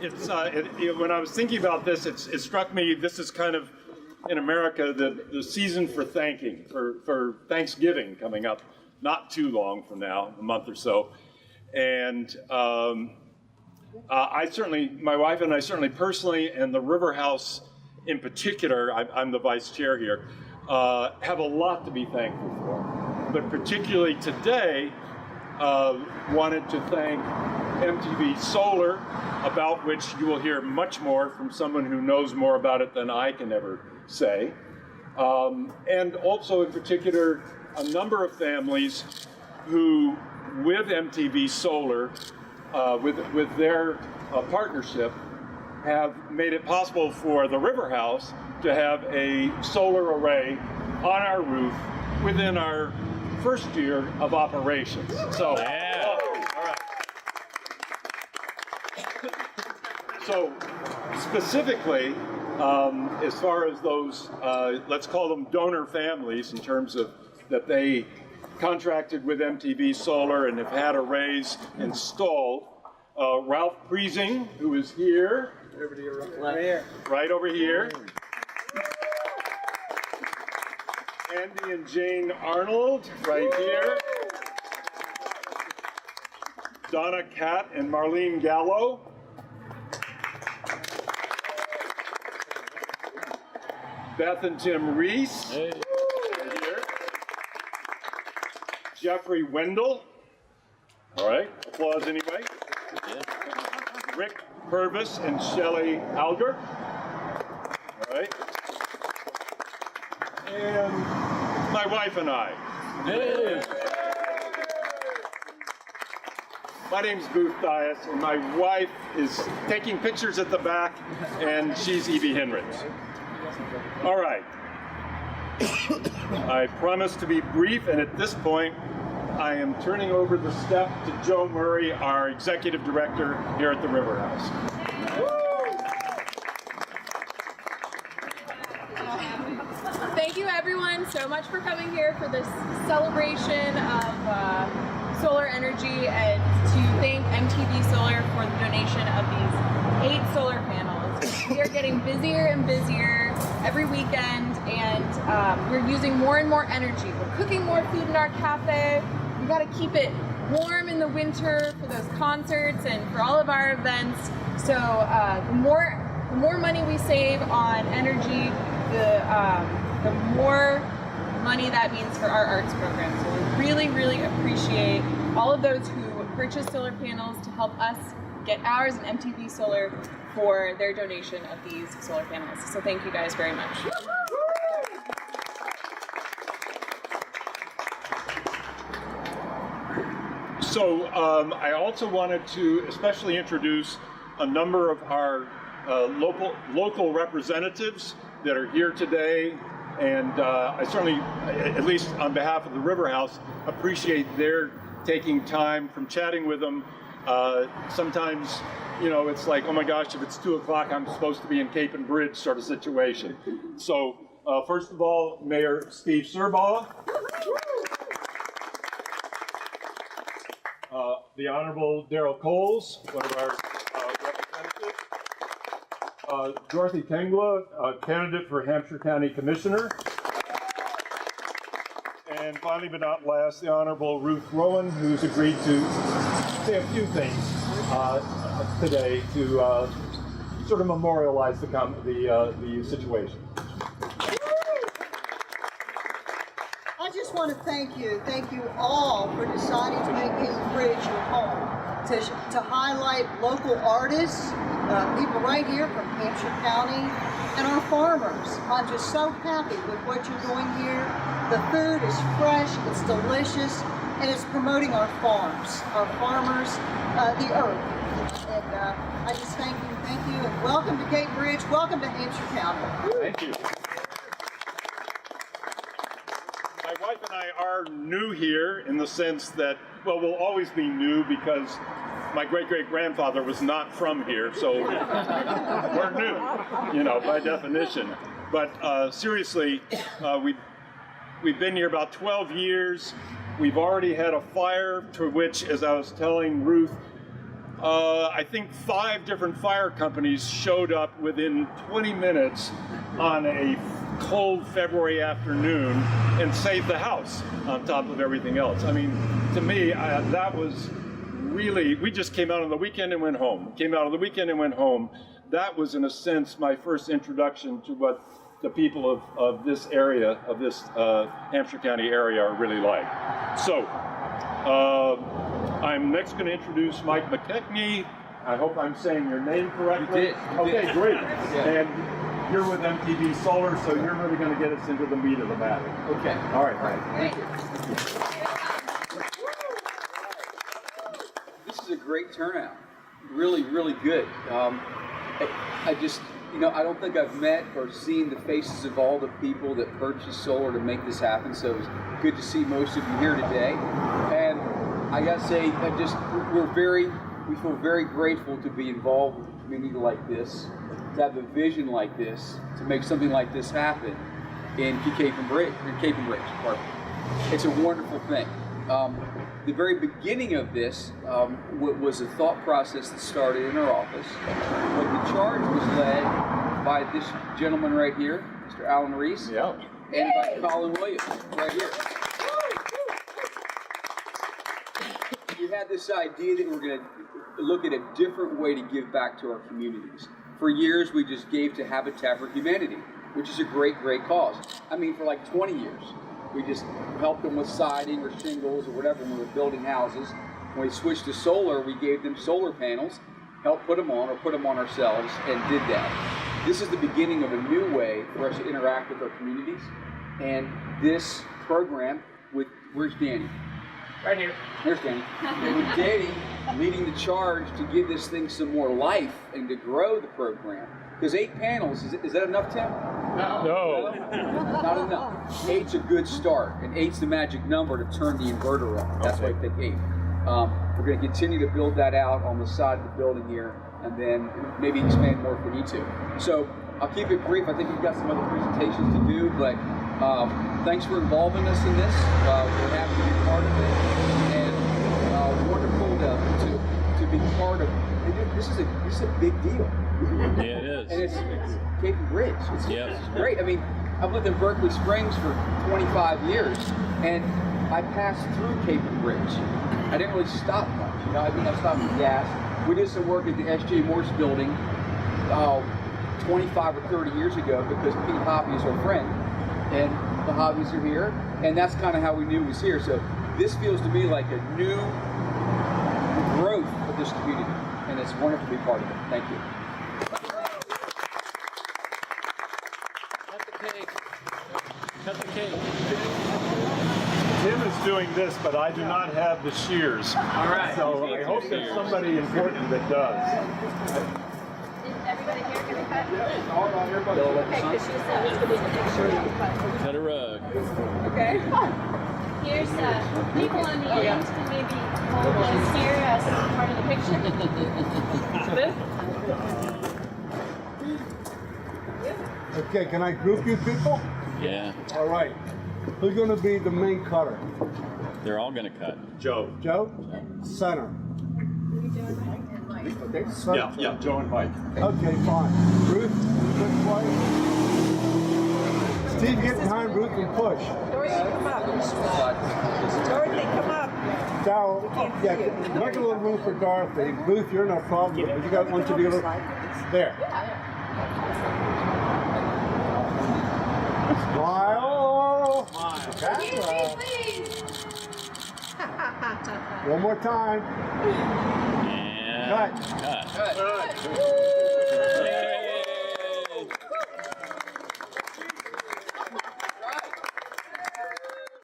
It's when I was thinking about this, it struck me this is kind of in America the season for thanking, for Thanksgiving coming up not too long from now, a month or so, and I certainly, my wife and I certainly personally, and the River House in particular, I'm the vice chair here, have a lot to be thankful for, but particularly today, wanted to thank mtvSolar, about which you will hear much more from someone who knows more about it than I can ever say. And also in particular, a number of families who, with mtvSolar, with their partnership, have made it possible for the River House to have a solar array on our roof within our first year of operations. So, yeah. All right. So, specifically, as far as those, let's call them donor families in terms of that they contracted with mtvSolar and have had arrays installed, Ralph Priesing, who is here, right over here. Andy and Jane Arnold, right here. Donna Catt and Marlene Gallo. Beth and Tim Reese, right here. Jeffrey Wendell. All right, applause anyway. Rick Purvis and Shelley Alger. All right. And my wife and I. Hey. My name's Booth Dias, and my wife is taking pictures at the back, and she's Evie Henrich. All right. I promise to be brief, and at this point, I am turning over the step to Joe Murray, our Executive Director here at the River House. Thank you everyone so much for coming here for this celebration of solar energy, and to thank mtvSolar for the donation of these 8 solar panels. We are getting busier and busier every weekend, and we're using more and more energy. We're cooking more food in our cafe. We got to keep it warm in the winter for those concerts and for all of our events. So the more money we save on energy, the more money that means for our arts program. So we really, really appreciate all of those who purchase solar panels to help us get ours, and mtvSolar for their donation of these solar panels. So thank you guys very much. So I also wanted to especially introduce a number of our local representatives that are here today, and I certainly, at least on behalf of the River House, appreciate their taking time from chatting with them. Sometimes, you know, it's like, oh my gosh, if it's 2 o'clock, I'm supposed to be in Capon Bridge sort of situation. So first of all, Mayor Steve Serbaugh. The Honorable Darrell Coles, one of our representatives. Dorothy Tengla, candidate for Hampshire County Commissioner. And finally but not last, the Honorable Ruth Rowan, who's agreed to say a few things today to sort of memorialize the situation. I just want to thank you all for deciding to make Capon Bridge your home, to highlight local artists, people right here from Hampshire County, and our farmers. I'm just so happy with what you're doing here. The food is fresh, it's delicious, and it's promoting our farms, our farmers, the earth. And I just thank you, and welcome to Capon Bridge, welcome to Hampshire County. Thank you. My wife and I are new here in the sense that, well, we'll always be new because my great-great-grandfather was not from here, so we're new, you know, by definition. But seriously, we've been here about 12 years. We've already had a fire to which, as I was telling Ruth, I think 5 different fire companies showed up within 20 minutes on a cold February afternoon and saved the house on top of everything else. I mean, to me, that was really, we just came out on the weekend and went home. Came out on the weekend and went home. That was, in a sense, my first introduction to what the people of this area, of this Hampshire County area are really like. So, I'm next going to introduce Mike McKechnie. I hope I'm saying your name correctly. You did. Okay, great. Yeah. And you're with mtvSolar, so you're really going to get us into the meat of the matter. Okay. All right. Thank you. This is a great turnout. Really, really good. I just, I don't think I've met or seen the faces of all the people that purchased solar to make this happen. So it's good to see most of you here today. And I gotta say, we feel very grateful to be involved with a community like this, to have a vision like this, to make something like this happen in Capon Bridge. It's a wonderful thing. The very beginning of this was a thought process that started in our office, but the charge was led by this gentleman right here, Mr. Alan Reese, Yeah. and by Colin Williams right here. We had this idea that we're going to look at a different way to give back to our communities. For years, we just gave to Habitat for Humanity, which is a great, great cause. I mean, for like 20 years. We just helped them with siding or shingles or whatever when we were building houses. When we switched to solar, we gave them solar panels, helped put them on or put them on ourselves, and did that. This is the beginning of a new way for us to interact with our communities. And this program with, where's Danny? Right here. There's Danny. And with Danny leading the charge to give this thing some more life and to grow the program. Because 8 panels, is that enough, Tim? No. Not enough. 8's a good start, and 8's the magic number to turn the inverter on. That's why I picked 8. We're going to continue to build that out on the side of the building here, and then maybe expand more if we need to. So I'll keep it brief. I think we've got some other presentations to do, but thanks for involving us in this. We're happy to be part of it, and wonderful to be part of. This is a big deal. Yeah, it is. And it's Capon Bridge. It's great. I mean, I've lived in Berkeley Springs for 25 years, and I passed through Capon Bridge. I didn't really stop much. I stopped for gas. We did some work at the S.J. Morse building 25 or 30 years ago because Pete Hoppy is our friend, and the Hobbies are here, and that's kind of how we knew he was here. So this feels to me like a new growth of this community, and it's wonderful to be part of it. Thank you. Cut the cake. Tim is doing this, but I do not have the shears. All right. So I hope there's somebody important that does. Everybody here can cut? Okay, because she said this would be the picture. Cut a rug. Okay. Here's people on the end can maybe hold this here as part of the picture. This? Okay, can I group you people? Yeah, All right. Who's going to be the main cutter? they're all gonna cut. Joe. Joe? Center. Center. Yeah, Joe and Mike. Okay, fine. Ruth, this way. Steve, get behind Ruth and push. Dorothy, come up. Dorothy, come up. Darryl, yeah, make a little room for Dorothy. Ruth, you're no problem, but you got one to do. There. Smile. That's right. One more time. And Cut. cut.